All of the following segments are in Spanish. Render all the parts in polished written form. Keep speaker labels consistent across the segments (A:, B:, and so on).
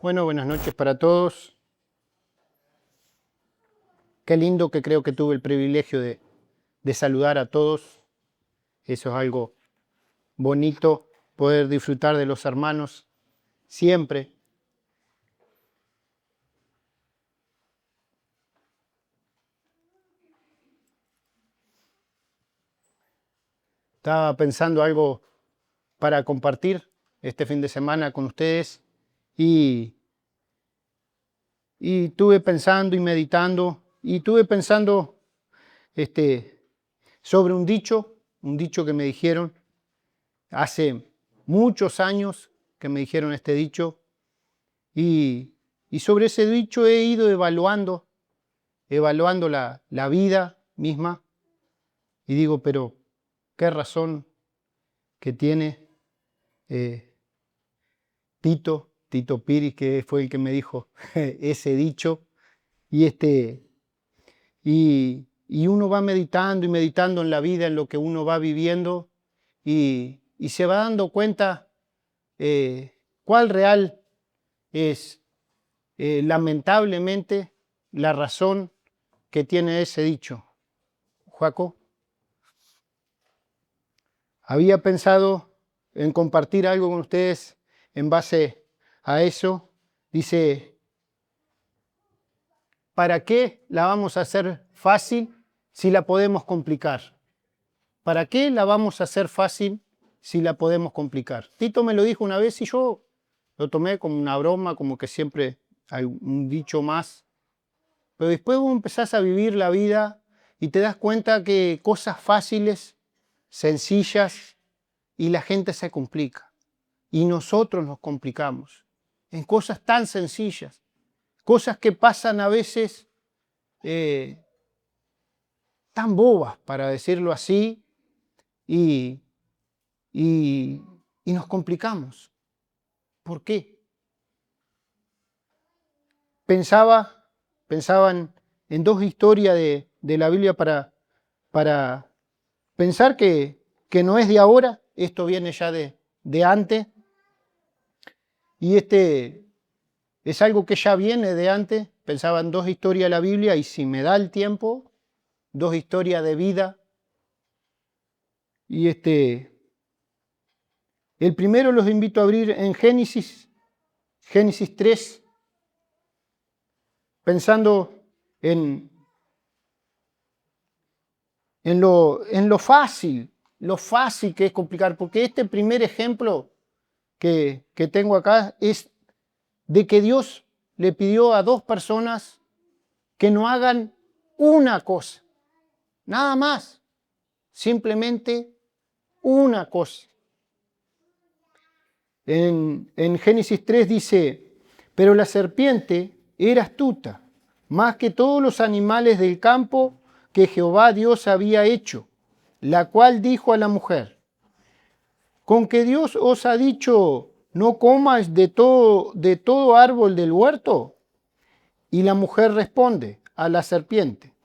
A: Bueno, buenas noches para todos. Qué lindo que creo que tuve el privilegio de saludar a todos. Eso es algo bonito, poder disfrutar de los hermanos siempre. Estaba pensando algo para compartir este fin de semana con ustedes y estuve pensando y meditando y estuve pensando sobre un dicho que me dijeron hace muchos años que me dijeron este dicho y, y sobre ese dicho he ido evaluando la vida misma y digo, pero qué razón que tiene eh, Tito Piris, que fue el que me dijo ese dicho y y uno va meditando y meditando en la vida, en lo que uno va viviendo y se va dando cuenta cuál real es lamentablemente la razón que tiene ese dicho. Joaco, había pensado en compartir algo con ustedes en base a eso. Dice, ¿para qué la vamos a hacer fácil si la podemos complicar? ¿Para qué la vamos a hacer fácil si la podemos complicar? Tito me lo dijo una vez y yo lo tomé como una broma, como que siempre hay un dicho más. Pero después vos empezás a vivir la vida y te das cuenta que cosas fáciles, sencillas, y la gente se complica. Y nosotros nos complicamos en cosas tan sencillas, cosas que pasan a veces tan bobas, para decirlo así, y, y nos complicamos. ¿Por qué? Pensaban en dos historias de la Biblia para pensar que no es de ahora, esto viene ya de antes, y es algo que ya viene de antes. Pensaba en dos historias de la Biblia y si me da el tiempo, dos historias de vida. Y el primero los invito a abrir en Génesis 3, pensando en lo fácil que es complicar, porque este primer ejemplo que tengo acá es de que Dios le pidió a dos personas que no hagan una cosa, nada más, simplemente una cosa. En Génesis 3 dice, pero la serpiente era astuta, más que todos los animales del campo que Jehová Dios había hecho, la cual dijo a la mujer, con que Dios os ha dicho, no comas de todo árbol del huerto. Y la mujer responde a la serpiente,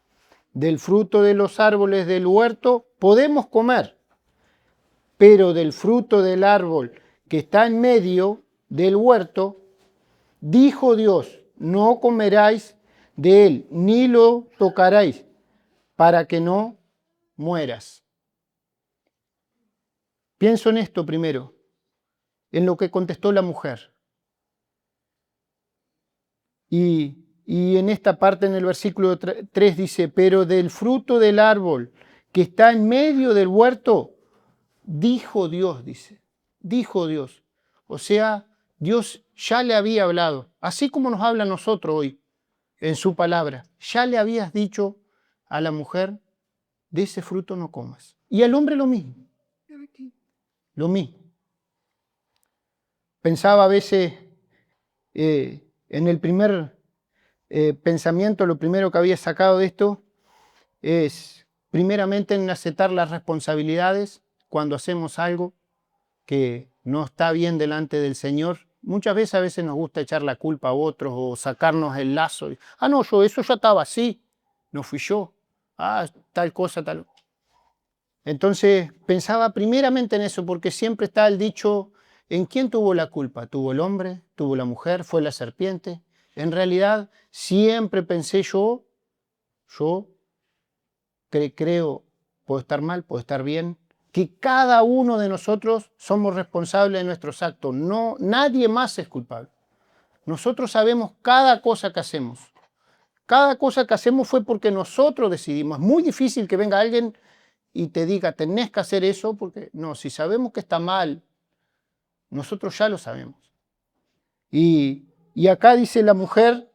A: del fruto de los árboles del huerto podemos comer, pero del fruto del árbol que está en medio del huerto, dijo Dios, no comeráis de él, ni lo tocaréis, para que no mueras. Pienso en esto primero, en lo que contestó la mujer. Y en esta parte, en el versículo 3 dice, pero del fruto del árbol que está en medio del huerto, dijo Dios, dice, dijo Dios. O sea, Dios ya le había hablado, así como nos habla a nosotros hoy en su palabra. Ya le habías dicho a la mujer, de ese fruto no comas. Y al hombre lo mismo, lo mismo. Pensaba a veces en el primer pensamiento, lo primero que había sacado de esto es primeramente en aceptar las responsabilidades cuando hacemos algo que no está bien delante del Señor. Muchas veces a veces nos gusta echar la culpa a otros o sacarnos el lazo. No, eso ya estaba así, no fui yo. Tal cosa, tal. Entonces pensaba primeramente en eso, porque siempre está el dicho, ¿En quién tuvo la culpa? ¿Tuvo el hombre? ¿Tuvo la mujer? ¿Fue la serpiente? En realidad, siempre pensé yo creo, puedo estar mal, puedo estar bien, que cada uno de nosotros somos responsables de nuestros actos. No, nadie más es culpable. Nosotros sabemos cada cosa que hacemos. Cada cosa que hacemos fue porque nosotros decidimos. Es muy difícil que venga alguien y te diga, tenés que hacer eso, porque no, si sabemos que está mal, nosotros ya lo sabemos. Y acá dice la mujer,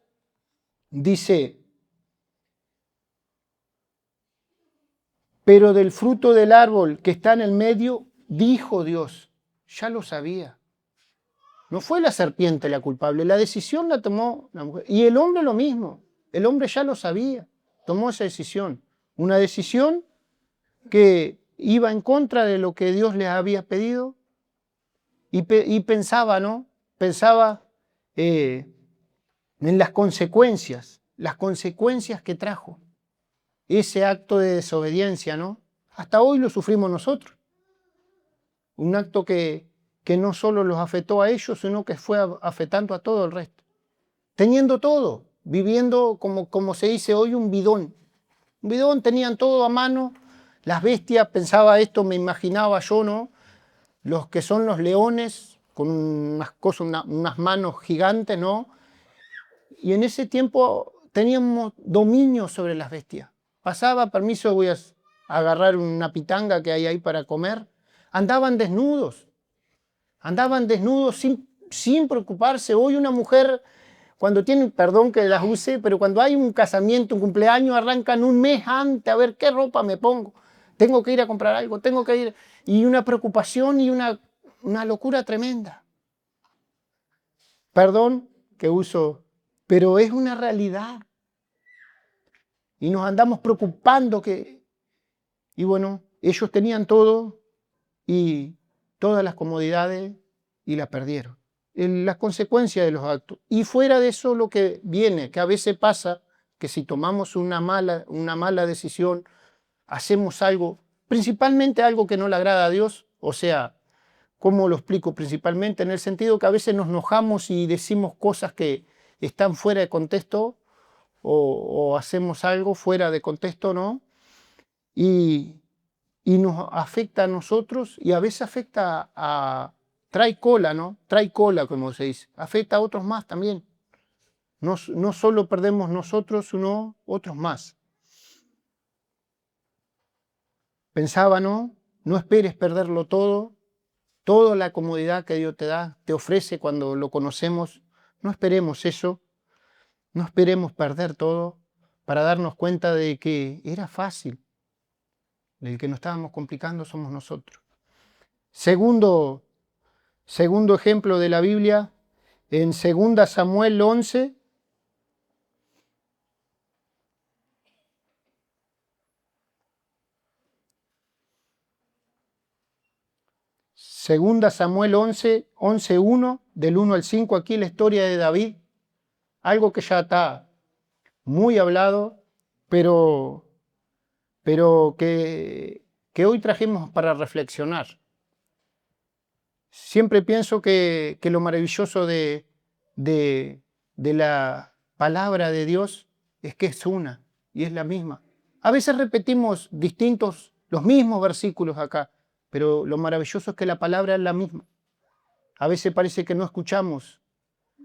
A: dice, pero del fruto del árbol que está en el medio, dijo Dios, ya lo sabía. No fue la serpiente la culpable, la decisión la tomó la mujer. Y el hombre lo mismo, el hombre ya lo sabía, tomó esa decisión. Una decisión que iba en contra de lo que Dios les había pedido y pensaba, ¿no? Pensaba en las consecuencias que trajo ese acto de desobediencia, ¿no? Hasta hoy lo sufrimos nosotros. Un acto que no solo los afectó a ellos, sino que fue afectando a todo el resto. Teniendo todo, viviendo como se dice hoy, un bidón. Un bidón, tenían todo a mano. Las bestias, pensaba esto, me imaginaba yo, ¿no? Los que son los leones, con unas cosas, unas manos gigantes, ¿no? Y en ese tiempo teníamos dominio sobre las bestias. Pasaba, permiso, voy a agarrar una pitanga que hay ahí para comer. Andaban desnudos sin preocuparse. Hoy una mujer, cuando tiene, perdón que las use, pero cuando hay un casamiento, un cumpleaños, arrancan un mes antes a ver qué ropa me pongo. Tengo que ir a comprar algo, tengo que ir. Y una preocupación y una locura tremenda. Perdón que uso, pero es una realidad. Y nos andamos preocupando y bueno, ellos tenían todo y todas las comodidades y las perdieron. Las consecuencias de los actos. Y fuera de eso lo que viene, que a veces pasa, que si tomamos una mala decisión, hacemos algo, principalmente algo que no le agrada a Dios, o sea, ¿cómo lo explico? Principalmente en el sentido que a veces nos enojamos y decimos cosas que están fuera de contexto o hacemos algo fuera de contexto, ¿no? Y nos afecta a nosotros y a veces afecta trae cola, ¿no? Trae cola, como se dice. Afecta a otros más también. No solo perdemos nosotros, sino otros más. Pensaba, ¿no? No esperes perderlo todo. Toda la comodidad que Dios te da, te ofrece cuando lo conocemos. No esperemos eso. No esperemos perder todo para darnos cuenta de que era fácil. El que nos estábamos complicando somos nosotros. Segundo ejemplo de la Biblia, en 2 Samuel 11, Segunda Samuel 11:1, del 1 al 5, aquí la historia de David, algo que ya está muy hablado, pero que hoy trajimos para reflexionar. Siempre pienso que lo maravilloso de la palabra de Dios es que es una y es la misma. A veces repetimos los mismos versículos acá, pero lo maravilloso es que la palabra es la misma. A veces parece que no escuchamos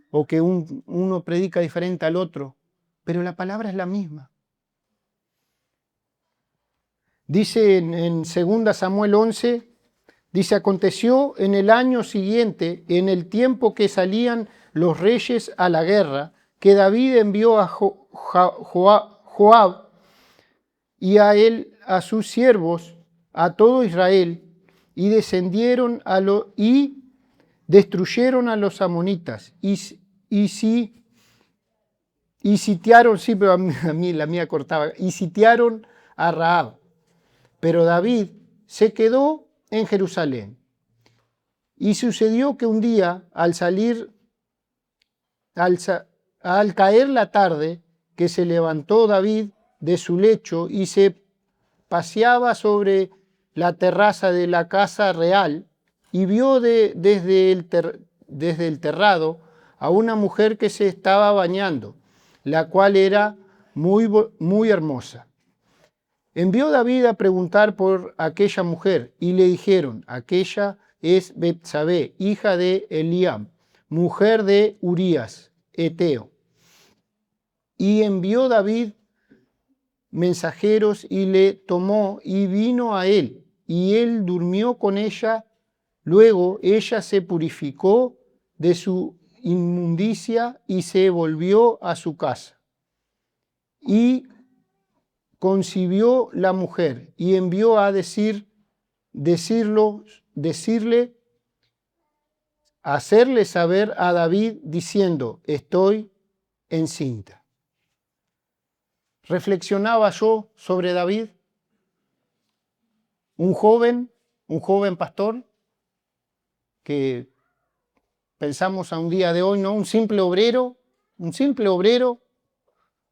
A: o que uno predica diferente al otro, pero la palabra es la misma. Dice en 2 Samuel 11, dice, aconteció en el año siguiente, en el tiempo que salían los reyes a la guerra, que David envió a Joab y a sus siervos, a todo Israel, y descendieron y destruyeron a los amonitas, y sitiaron, sí, pero a mí la mía cortaba, y sitiaron a Rahab. Pero David se quedó en Jerusalén. Y sucedió que un día, al caer la tarde, que se levantó David de su lecho y se paseaba sobre la terraza de la casa real, y vio desde el terrado a una mujer que se estaba bañando, la cual era muy hermosa. Envió David a preguntar por aquella mujer y le dijeron, aquella es Betsabé, hija de Eliam, mujer de Urías, Eteo. Y envió David mensajeros y le tomó y vino a él, y él durmió con ella. Luego ella se purificó de su inmundicia y se volvió a su casa. Y concibió la mujer y envió a decirle, hacerle saber a David diciendo, estoy encinta. Reflexionaba yo sobre David, un joven pastor, que pensamos a un día de hoy, ¿no? Un simple obrero,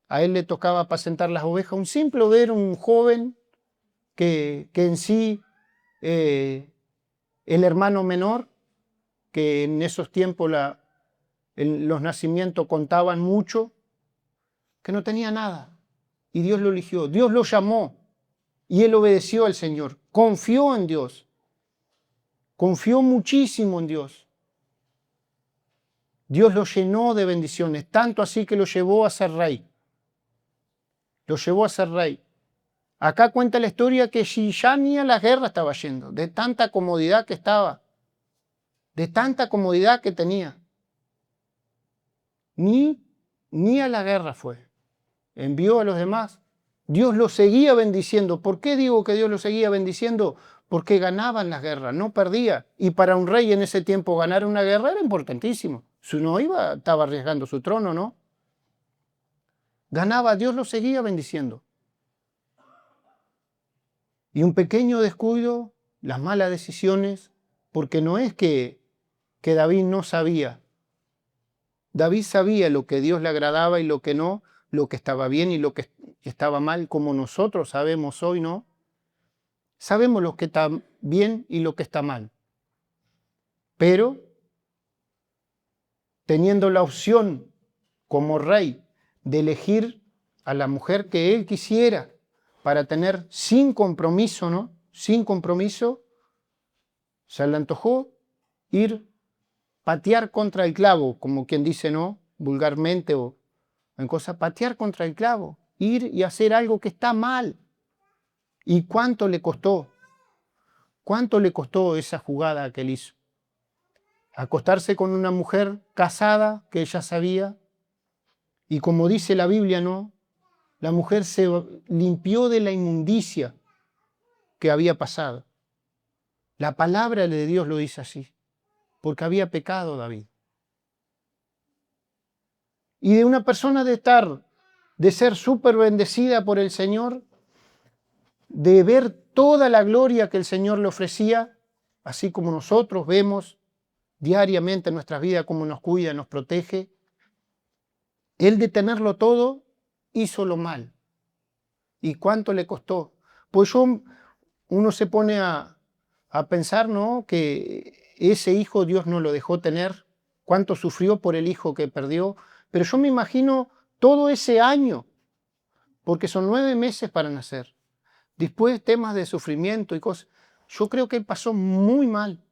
A: a él le tocaba apacentar las ovejas, un simple obrero, un joven que en sí, el hermano menor, que en esos tiempos los nacimientos contaban mucho, que no tenía nada. Y Dios lo eligió, Dios lo llamó y él obedeció al Señor, confió en Dios, confió muchísimo en Dios. Dios lo llenó de bendiciones, tanto así que lo llevó a ser rey. Lo llevó a ser rey. Acá cuenta la historia que ya ni a la guerra estaba yendo, de tanta comodidad que estaba, de tanta comodidad que tenía. Ni a la guerra fue. Envió a los demás. Dios lo seguía bendiciendo. ¿Por qué digo que Dios lo seguía bendiciendo? Porque ganaban las guerras, no perdía. Y para un rey en ese tiempo ganar una guerra era importantísimo. Si no iba, estaba arriesgando su trono, ¿no? Ganaba, Dios lo seguía bendiciendo. Y un pequeño descuido, las malas decisiones, porque no es que David no sabía. David sabía lo que Dios le agradaba y lo que no, lo que estaba bien y lo que estaba mal, como nosotros sabemos hoy, ¿no? Sabemos lo que está bien y lo que está mal. Pero, teniendo la opción como rey de elegir a la mujer que él quisiera para tener sin compromiso, ¿no? Sin compromiso, se le antojó patear contra el clavo, como quien dice, ¿no? Vulgarmente o en cosas, patear contra el clavo, ir y hacer algo que está mal. ¿Y cuánto le costó? ¿Cuánto le costó esa jugada que él hizo? Acostarse con una mujer casada que ella sabía, y como dice la Biblia, ¿no? La mujer se limpió de la inmundicia que había pasado. La palabra de Dios lo dice así, porque había pecado David. Y de una persona de ser súper bendecida por el Señor, de ver toda la gloria que el Señor le ofrecía, así como nosotros vemos diariamente en nuestras vidas cómo nos cuida, nos protege, él de tenerlo todo hizo lo mal. ¿Y cuánto le costó? Pues uno se pone a pensar, ¿no? Que ese hijo Dios no lo dejó tener, cuánto sufrió por el hijo que perdió, pero yo me imagino todo ese año, porque son 9 meses para nacer. Después temas de sufrimiento y cosas. Yo creo que él pasó muy mal,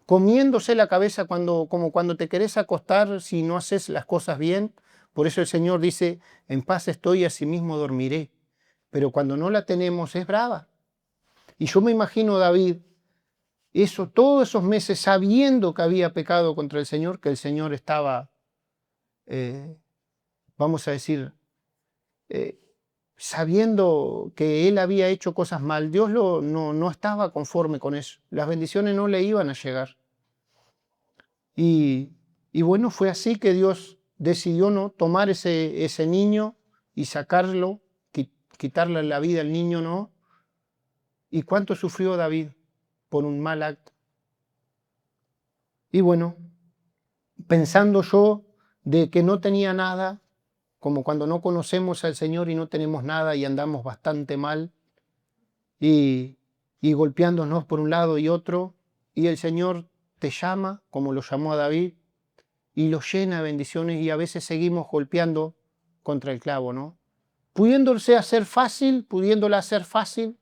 A: comiéndose la cabeza como cuando te querés acostar si no haces las cosas bien. Por eso el Señor dice, en paz estoy y asimismo dormiré. Pero cuando no la tenemos es brava. Y yo me imagino a David, todos esos meses sabiendo que había pecado contra el Señor, que el Señor estaba, vamos a decir, sabiendo que él había hecho cosas mal. Dios no estaba conforme con eso. Las bendiciones no le iban a llegar. Y bueno, fue así que Dios decidió, ¿no?, tomar ese niño y sacarlo, quitarle la vida al niño, ¿no? ¿Y cuánto sufrió David por un mal acto? Y bueno, pensando yo de que no tenía nada, como cuando no conocemos al Señor y no tenemos nada y andamos bastante mal y golpeándonos por un lado y otro, y el Señor te llama, como lo llamó a David, y lo llena de bendiciones y a veces seguimos golpeando contra el clavo, ¿no? Pudiéndose hacer fácil, pudiéndola hacer fácil,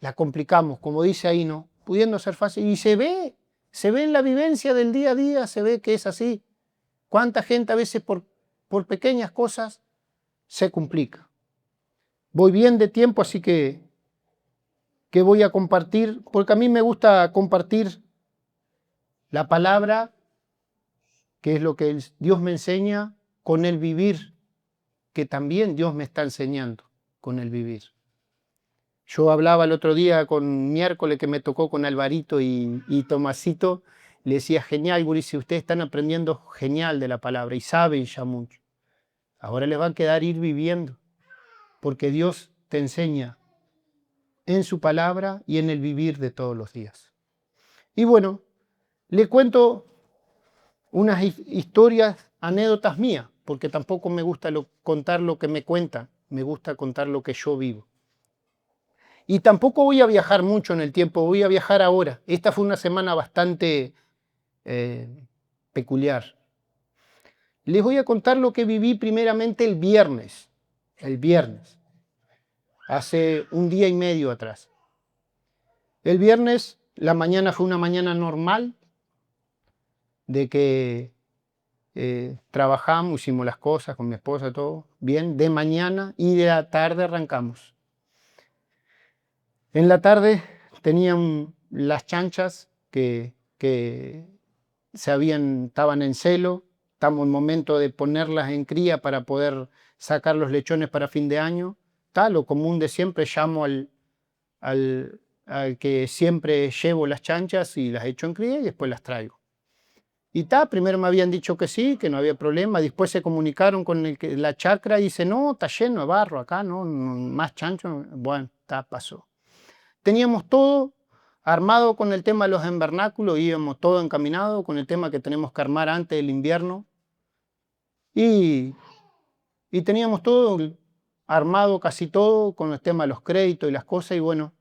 A: la complicamos, como dice ahí, ¿no? Pudiendo ser fácil. Y se ve en la vivencia del día a día, se ve que es así. ¿Cuánta gente a veces por pequeñas cosas se complica? Voy bien de tiempo, así que voy a compartir, porque a mí me gusta compartir la palabra, que es lo que Dios me enseña, con el vivir, que también Dios me está enseñando con el vivir. Yo hablaba el otro día con miércoles que me tocó con Alvarito y Tomasito, le decía, genial, gurises, ustedes están aprendiendo genial de la palabra y saben ya mucho. Ahora les va a quedar ir viviendo, porque Dios te enseña en su palabra y en el vivir de todos los días. Y bueno, le cuento unas historias, anécdotas mías, porque tampoco me gusta contar lo que me cuentan, me gusta contar lo que yo vivo. Y tampoco voy a viajar mucho en el tiempo, voy a viajar ahora. Esta fue una semana bastante peculiar. Les voy a contar lo que viví primeramente el viernes, hace un día y medio atrás. El viernes, la mañana fue una mañana normal, de que trabajamos, hicimos las cosas con mi esposa, todo bien, de mañana, y de la tarde arrancamos. En la tarde tenían las chanchas que estaban en celo, estamos en momento de ponerlas en cría para poder sacar los lechones para fin de año. Lo común de siempre, llamo al que siempre llevo las chanchas y las echo en cría y después las traigo. Y primero me habían dicho que sí, que no había problema, después se comunicaron con la chacra y dice, no, está lleno de barro acá, no, más chancho. Bueno, pasó. Teníamos todo armado con el tema de los invernáculos, íbamos todo encaminado con el tema que tenemos que armar antes del invierno. Y teníamos todo armado, casi todo, con el tema de los créditos y las cosas. Y bueno,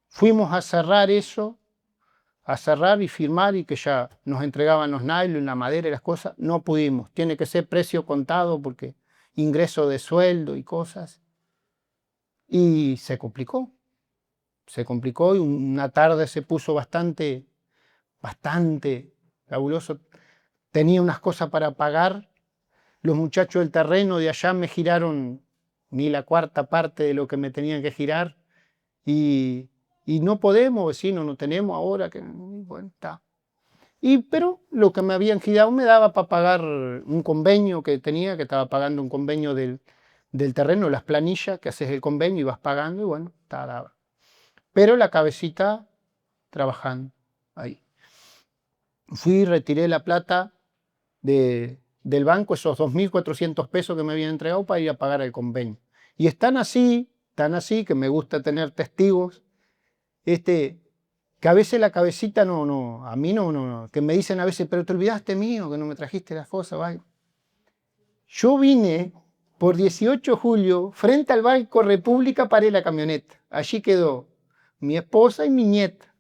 A: fuimos a cerrar eso, a cerrar y firmar y que ya nos entregaban los nylon, la madera y las cosas. No pudimos, tiene que ser precio contado porque ingreso de sueldo y cosas. Y se complicó y una tarde se puso bastante fabuloso. Tenía unas cosas para pagar. Los muchachos del terreno de allá me giraron ni la cuarta parte de lo que me tenían que girar. Y no podemos, vecino, no tenemos ahora. Bueno, está. Pero lo que me habían girado me daba para pagar un convenio que tenía, que estaba pagando un convenio del terreno, las planillas, que haces el convenio y vas pagando, y bueno, daba. Pero la cabecita trabajando ahí. Fui, retiré la plata del banco, esos 2.400 pesos que me habían entregado para ir a pagar el convenio. Y están así, que me gusta tener testigos, que a veces la cabecita a mí no, que me dicen a veces, pero te olvidaste mío, que no me trajiste las cosas, vaya. Yo vine por 18 de julio, frente al Banco República, paré la camioneta. Allí quedó mi esposa y mi nieta.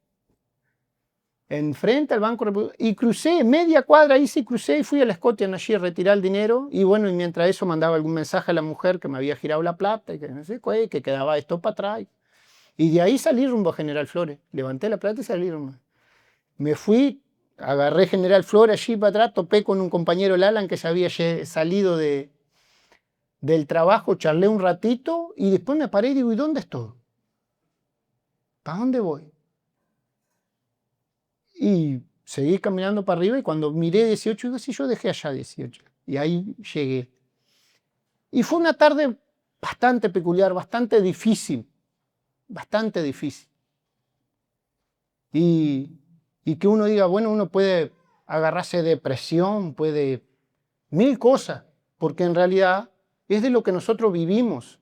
A: Enfrente al Banco República. Y crucé, media cuadra, ahí sí crucé y fui a la Scotian allí a retirar el dinero. Y bueno, y mientras eso mandaba algún mensaje a la mujer que me había girado la plata y que no sé qué, que quedaba esto para atrás. Y de ahí salí rumbo a General Flores. Levanté la plata y salí rumbo. Me fui, agarré General Flores allí para atrás, topé con un compañero Lalan que se había salido del trabajo, charlé un ratito y después me paré y digo, ¿y dónde estoy? ¿Para dónde voy? Y seguí caminando para arriba y cuando miré 18, digo, sí, yo dejé allá 18. Y ahí llegué. Y fue una tarde bastante peculiar, bastante difícil. Bastante difícil. Y que uno diga, bueno, uno puede agarrarse de depresión, puede mil cosas, porque en realidad es de lo que nosotros vivimos.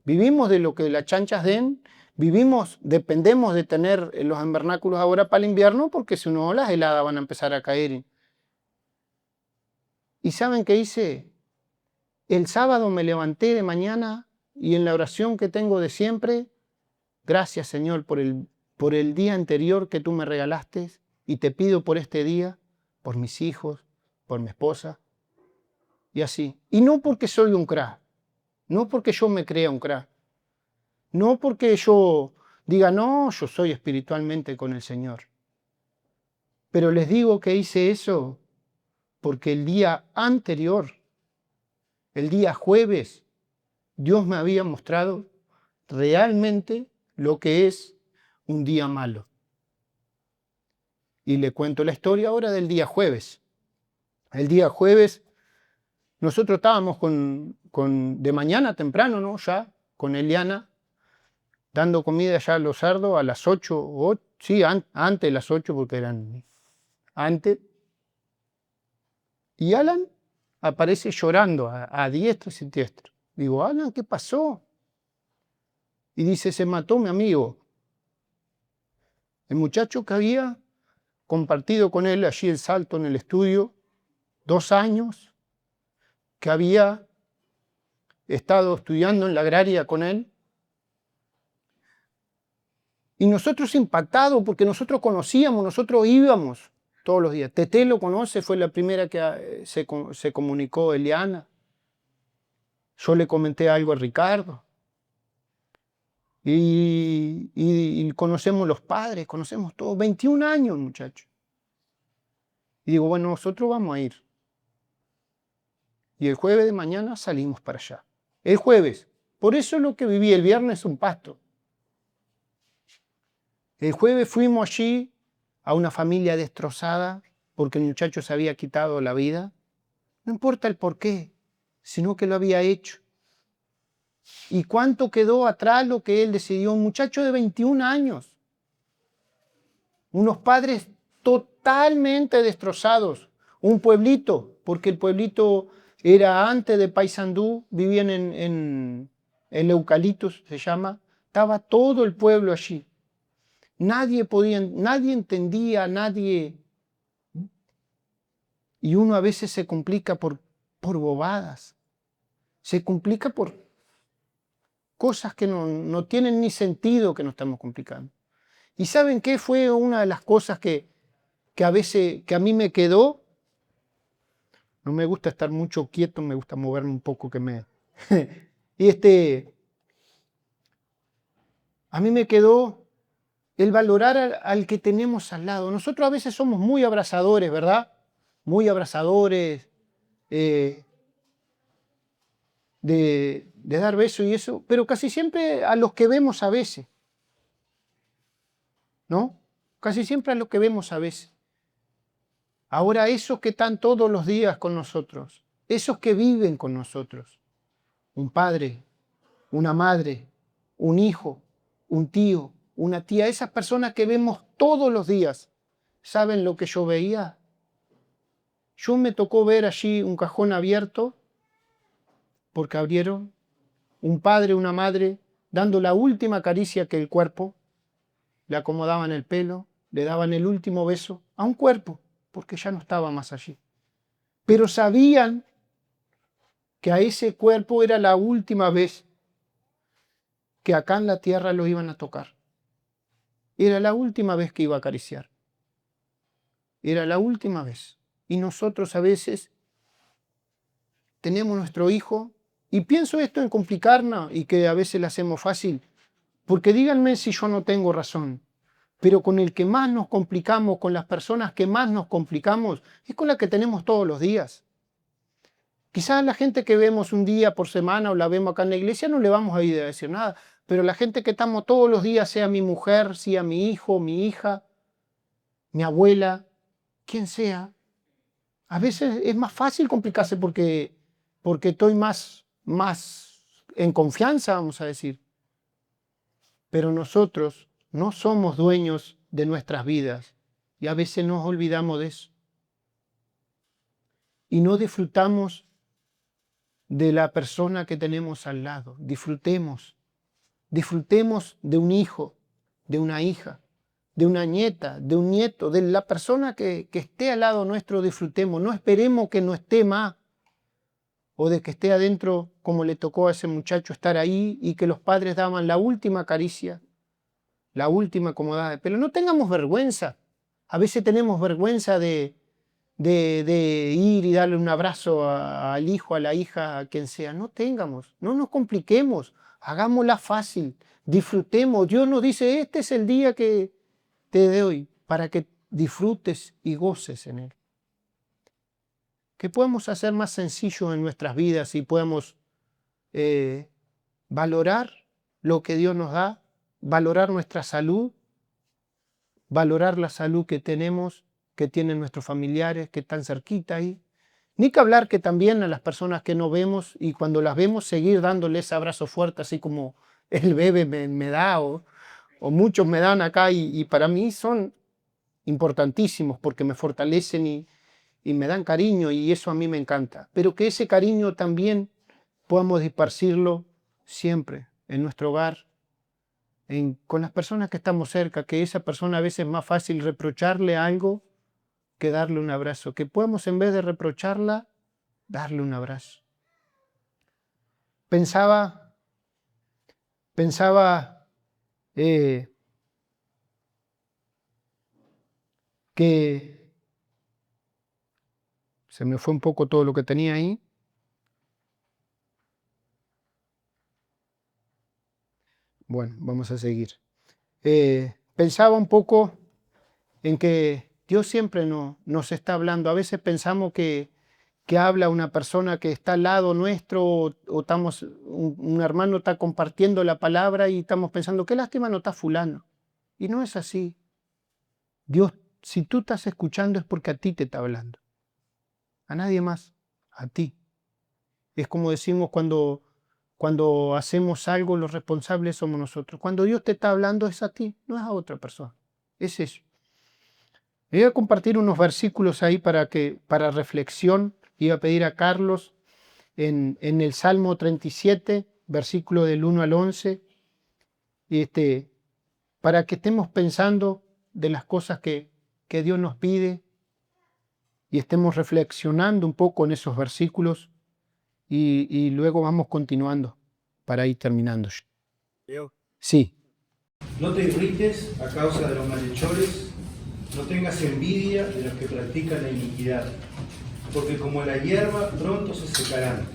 A: Vivimos de lo que las chanchas den, dependemos de tener los invernáculos ahora para el invierno, porque si no las heladas van a empezar a caer. ¿Y saben qué hice? El sábado me levanté de mañana y en la oración que tengo de siempre, gracias Señor por el día anterior que tú me regalaste, y te pido por este día, por mis hijos, por mi esposa, y así. Y no porque soy un crack, no porque yo me crea un crack, no porque yo diga, no, yo soy espiritualmente con el Señor. Pero les digo que hice eso porque el día anterior, el día jueves, Dios me había mostrado realmente lo que es un día malo. Y le cuento la historia ahora del día jueves. El día jueves nosotros estábamos de mañana temprano, ¿no? Ya con Eliana, dando comida ya a los cerdos a las 8, sí, antes de las 8 porque eran antes. Y Alan aparece llorando a diestro y siniestro. Digo, Alan, ¿qué pasó? Y dice, se mató mi amigo. El muchacho que había compartido con él allí el salto en el estudio, 2 años, que había estado estudiando en la agraria con él. Y nosotros impactados, porque nosotros conocíamos, nosotros íbamos todos los días. Teté lo conoce, fue la primera que se comunicó Eliana. Yo le comenté algo a Ricardo. Y conocemos los padres, conocemos todos. 21 años, muchachos. Y digo, bueno, nosotros vamos a ir. Y el jueves de mañana salimos para allá. El jueves. Por eso es lo que viví el viernes, un pasto. El jueves fuimos allí a una familia destrozada porque el muchacho se había quitado la vida. No importa el por qué, sino que lo había hecho. ¿Y cuánto quedó atrás lo que él decidió? Un muchacho de 21 años. Unos padres totalmente destrozados. Un pueblito, porque el pueblito era antes de Paysandú, vivían en Eucaliptus, se llama. Estaba todo el pueblo allí. Nadie entendía, nadie. Y uno a veces se complica por bobadas. Se complica por cosas que no tienen ni sentido que nos estamos complicando. ¿Y saben qué fue una de las cosas que a veces, que a mí me quedó? No me gusta estar mucho quieto, me gusta moverme un poco y a mí me quedó el valorar al que tenemos al lado. Nosotros a veces somos muy abrazadores, ¿verdad? Muy abrazadores, de dar besos y eso, pero casi siempre a los que vemos a veces, ¿no? Casi siempre a los que vemos a veces. Ahora esos que están todos los días con nosotros, esos que viven con nosotros, un padre, una madre, un hijo, un tío, una tía, esas personas que vemos todos los días, ¿saben lo que yo veía? Yo me tocó ver allí un cajón abierto, porque abrieron, un padre, una madre, dando la última caricia que el cuerpo, le acomodaban el pelo, le daban el último beso a un cuerpo, porque ya no estaba más allí. Pero sabían que a ese cuerpo era la última vez que acá en la tierra lo iban a tocar. Era la última vez que iba a acariciar. Era la última vez. Y nosotros a veces tenemos nuestro hijo, y pienso esto en complicarnos y que a veces le hacemos fácil, porque díganme si yo no tengo razón, pero con el que más nos complicamos, con las personas que más nos complicamos, es con la que tenemos todos los días. Quizás la gente que vemos un día por semana o la vemos acá en la iglesia no le vamos a ir a decir nada, pero la gente que estamos todos los días, sea mi mujer, sea mi hijo, mi hija, mi abuela, quien sea, a veces es más fácil complicarse porque estoy más en confianza, vamos a decir. Pero nosotros no somos dueños de nuestras vidas y a veces nos olvidamos de eso. Y no disfrutamos de la persona que tenemos al lado. Disfrutemos de un hijo, de una hija, de una nieta, de un nieto, de la persona que esté al lado nuestro. Disfrutemos, no esperemos que no esté más o de que esté adentro como le tocó a ese muchacho estar ahí y que los padres daban la última caricia, la última acomodada de pelo. No tengamos vergüenza A veces tenemos vergüenza de ir y darle un abrazo al hijo, a la hija, a quien sea. No no nos compliquemos, hagámosla fácil, disfrutemos. Dios nos dice, este es el día que te doy para que disfrutes y goces en él. Que podamos hacer más sencillo en nuestras vidas y podamos valorar lo que Dios nos da, valorar nuestra salud, valorar la salud que tenemos, que tienen nuestros familiares, que están cerquita ahí. Ni que hablar que también a las personas que no vemos y cuando las vemos seguir dándoles ese abrazo fuerte, así como el bebé me da o muchos me dan acá y para mí son importantísimos porque me fortalecen y me dan cariño y eso a mí me encanta. Pero que ese cariño también podamos esparcirlo siempre en nuestro hogar, con las personas que estamos cerca, que esa persona a veces es más fácil reprocharle algo que darle un abrazo, que podamos en vez de reprocharla, darle un abrazo. Pensaba que se me fue un poco todo lo que tenía ahí. Bueno, vamos a seguir. Pensaba un poco en que Dios siempre nos está hablando. A veces pensamos que habla una persona que está al lado nuestro o estamos, un hermano está compartiendo la palabra y estamos pensando, qué lástima no está fulano. Y no es así. Dios, si tú estás escuchando es porque a ti te está hablando. A nadie más, a ti. Es como decimos cuando hacemos algo, los responsables somos nosotros. Cuando Dios te está hablando es a ti, no es a otra persona. Es eso. Voy a compartir unos versículos ahí para reflexión. Iba a pedir a Carlos en el Salmo 37, versículo del 1 al 11, para que estemos pensando de las cosas que Dios nos pide y estemos reflexionando un poco en esos versículos y luego vamos continuando para ir terminando.
B: Leo.
A: Sí.
C: No te irrites a causa de los malhechores, no tengas envidia de los que practican la iniquidad, porque como la hierba pronto se secarán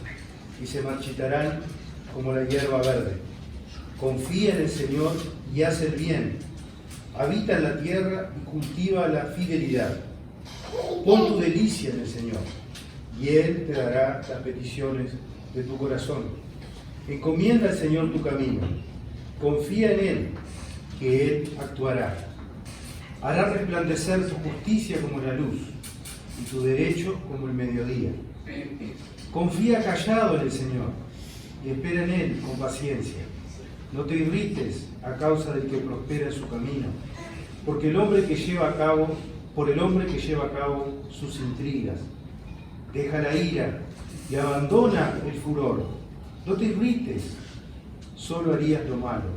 C: y se marchitarán como la hierba verde. Confía en el Señor y haz el bien, habita en la tierra y cultiva la fidelidad. Pon tu delicia en el Señor y Él te dará las peticiones de tu corazón. Encomienda al Señor tu camino, confía en Él, que Él actuará. Hará resplandecer tu justicia como la luz y tu derecho como el mediodía. Confía callado en el Señor y espera en Él con paciencia. No te irrites a causa del que prospera en su camino, por el hombre que lleva a cabo sus intrigas. Deja la ira y abandona el furor. No te irrites, solo harías lo malo,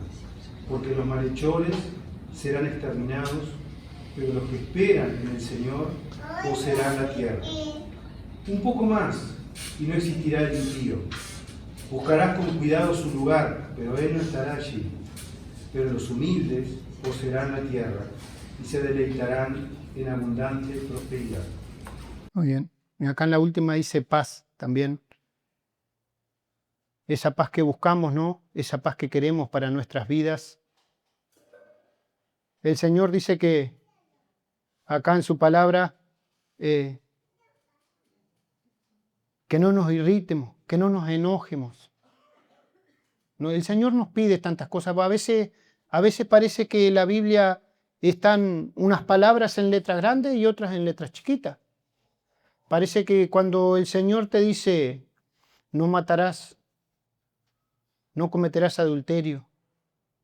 C: porque los malhechores serán exterminados, pero los que esperan en el Señor poseerán la tierra. Un poco más y no existirá el impío. Buscarás con cuidado su lugar, pero él no estará allí. Pero los humildes poseerán la tierra y se deleitarán en abundante prosperidad.
A: Muy bien. Y acá en la última dice paz también. Esa paz que buscamos, ¿no? Esa paz que queremos para nuestras vidas. El Señor dice que acá en su palabra que no nos irritemos, que no nos enojemos. No, el Señor nos pide tantas cosas. A veces parece que la Biblia están unas palabras en letras grandes y otras en letras chiquitas. Parece que cuando el Señor te dice, no matarás, no cometerás adulterio,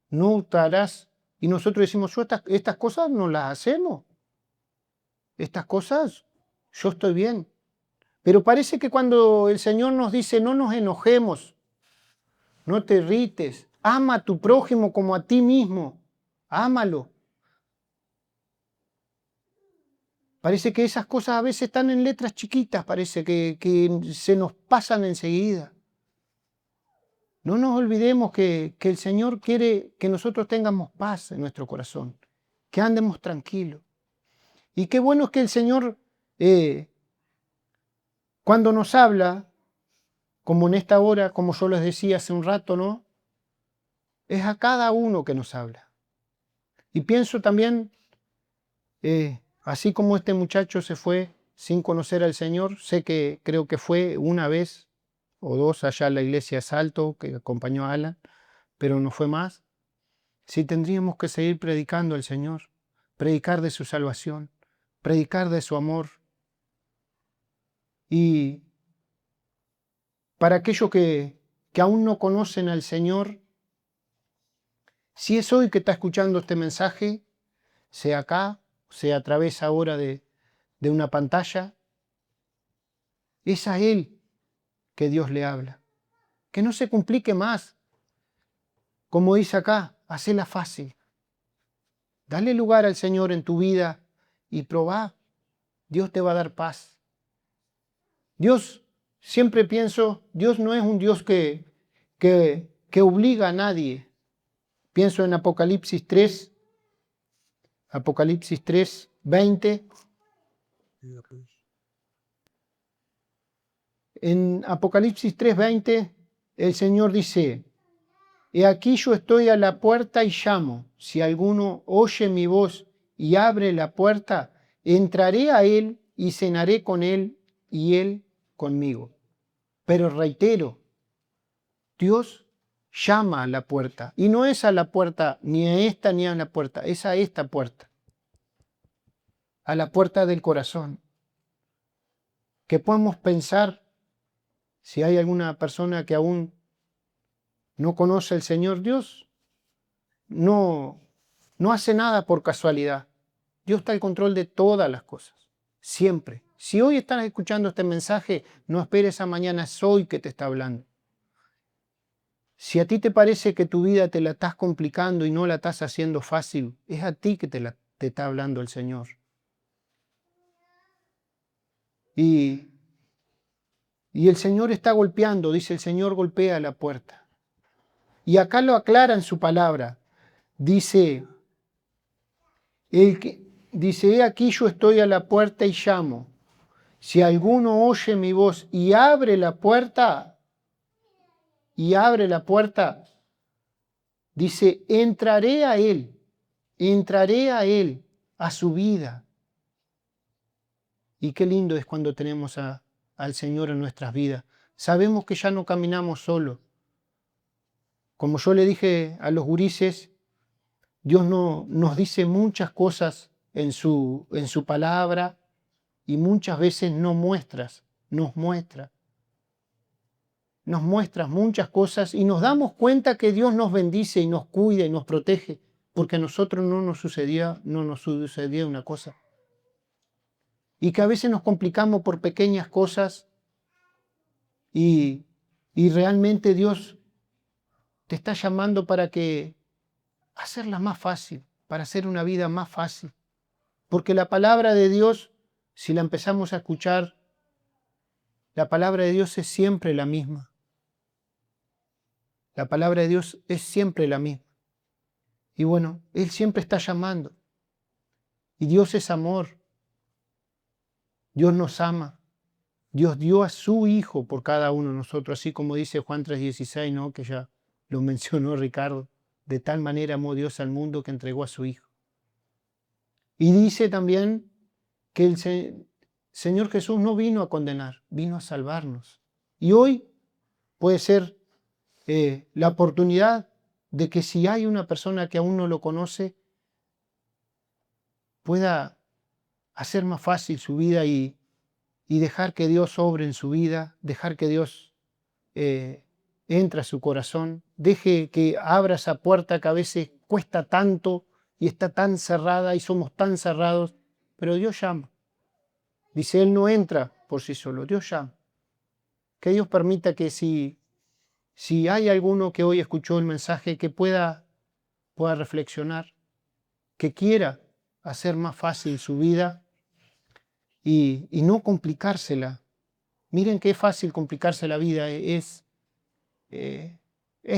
A: no hurtarás, y nosotros decimos, estas cosas no las hacemos. Estas cosas, yo estoy bien. Pero parece que cuando el Señor nos dice, no nos enojemos, no te irrites, ama a tu prójimo como a ti mismo, ámalo. Parece que esas cosas a veces están en letras chiquitas, parece que se nos pasan enseguida. No nos olvidemos que el Señor quiere que nosotros tengamos paz en nuestro corazón, que andemos tranquilos. Y qué bueno es que el Señor, cuando nos habla, como en esta hora, como yo les decía hace un rato, ¿no? Es a cada uno que nos habla. Y pienso también, así como este muchacho se fue sin conocer al Señor, creo que fue una vez o dos allá en la iglesia de Salto, que acompañó a Alan, pero no fue más. Si tendríamos que seguir predicando al Señor, predicar de su salvación, predicar de su amor. Y para aquellos que aún no conocen al Señor, si es hoy que está escuchando este mensaje, sea acá, sea a través ahora de una pantalla, es a Él que Dios le habla. Que no se complique más. Como dice acá, hacela fácil. Dale lugar al Señor en tu vida y probá. Dios te va a dar paz. Dios, siempre pienso, Dios no es un Dios que obliga a nadie. Pienso en Apocalipsis 3, 20. En Apocalipsis 3:20, el Señor dice, he aquí yo estoy a la puerta y llamo. Si alguno oye mi voz y abre la puerta, entraré a él y cenaré con él y él conmigo. Pero reitero, Dios llama a la puerta. Y no es a la puerta, ni a esta ni a la puerta, es a esta puerta. A la puerta del corazón. Que podemos pensar, si hay alguna persona que aún no conoce al Señor, Dios no hace nada por casualidad. Dios está al control de todas las cosas, siempre. Si hoy estás escuchando este mensaje, no esperes a mañana, es hoy que te está hablando. Si a ti te parece que tu vida te la estás complicando y no la estás haciendo fácil, es a ti que te está hablando el Señor. Y el Señor está golpeando, dice el Señor golpea la puerta. Y acá lo aclara en su palabra. Dice, he aquí yo estoy a la puerta y llamo. Si alguno oye mi voz y abre la puerta, dice, entraré a él, a su vida. Y qué lindo es cuando tenemos al Señor en nuestras vidas. Sabemos que ya no caminamos solos. Como yo le dije a los gurises, Dios nos dice muchas cosas en su palabra y muchas veces nos muestra muchas cosas y nos damos cuenta que Dios nos bendice y nos cuida y nos protege porque a nosotros no nos sucedía una cosa. Y que a veces nos complicamos por pequeñas cosas y realmente Dios te está llamando para hacerla más fácil, para hacer una vida más fácil. Porque la palabra de Dios, si la empezamos a escuchar, la palabra de Dios es siempre la misma. La palabra de Dios es siempre la misma. Y bueno, Él siempre está llamando. Y Dios es amor. Dios nos ama. Dios dio a su Hijo por cada uno de nosotros, así como dice Juan 3:16, ¿no? Que ya lo mencionó Ricardo. De tal manera amó Dios al mundo que entregó a su Hijo. Y dice también que el Señor Jesús no vino a condenar, vino a salvarnos. Y hoy puede ser la oportunidad de que si hay una persona que aún no lo conoce, pueda hacer más fácil su vida y dejar que Dios obre en su vida, dejar que Dios entre a su corazón, deje que abra esa puerta que a veces cuesta tanto y está tan cerrada y somos tan cerrados, pero Dios llama. Dice, Él no entra por sí solo, Dios llama. Que Dios permita que si hay alguno que hoy escuchó el mensaje, que pueda reflexionar, que quiera hacer más fácil su vida y no complicársela. Miren qué fácil complicarse la vida, es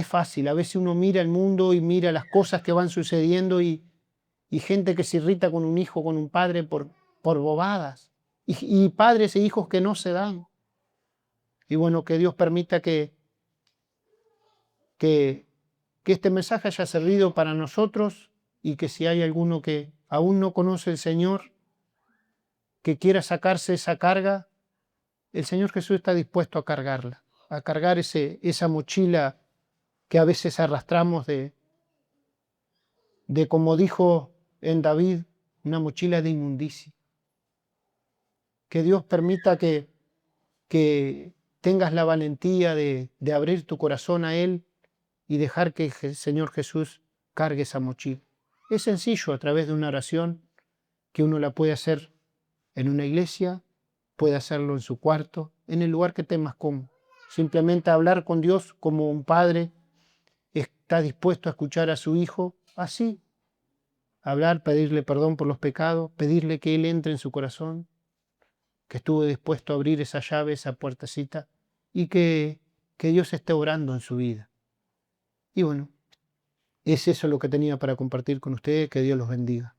A: fácil. A veces uno mira el mundo y mira las cosas que van sucediendo y gente que se irrita con un hijo, con un padre, por bobadas. Y padres e hijos que no se dan. Y bueno, que Dios permita que este mensaje haya servido para nosotros y que si hay alguno que aún no conoce al Señor, que quiera sacarse esa carga, el Señor Jesús está dispuesto a cargarla, a cargar esa mochila que a veces arrastramos de como dijo en David, una mochila de inmundicia. Que Dios permita que tengas la valentía de abrir tu corazón a Él y dejar que el Señor Jesús cargue esa mochila. Es sencillo a través de una oración que uno la puede hacer en una iglesia, puede hacerlo en su cuarto, en el lugar que esté más cómodo. Simplemente hablar con Dios como un padre está dispuesto a escuchar a su hijo, así. Hablar, pedirle perdón por los pecados, pedirle que Él entre en su corazón, que estuvo dispuesto a abrir esa llave, esa puertecita, y que Dios esté orando en su vida. Y bueno, es eso lo que tenía para compartir con ustedes, que Dios los bendiga.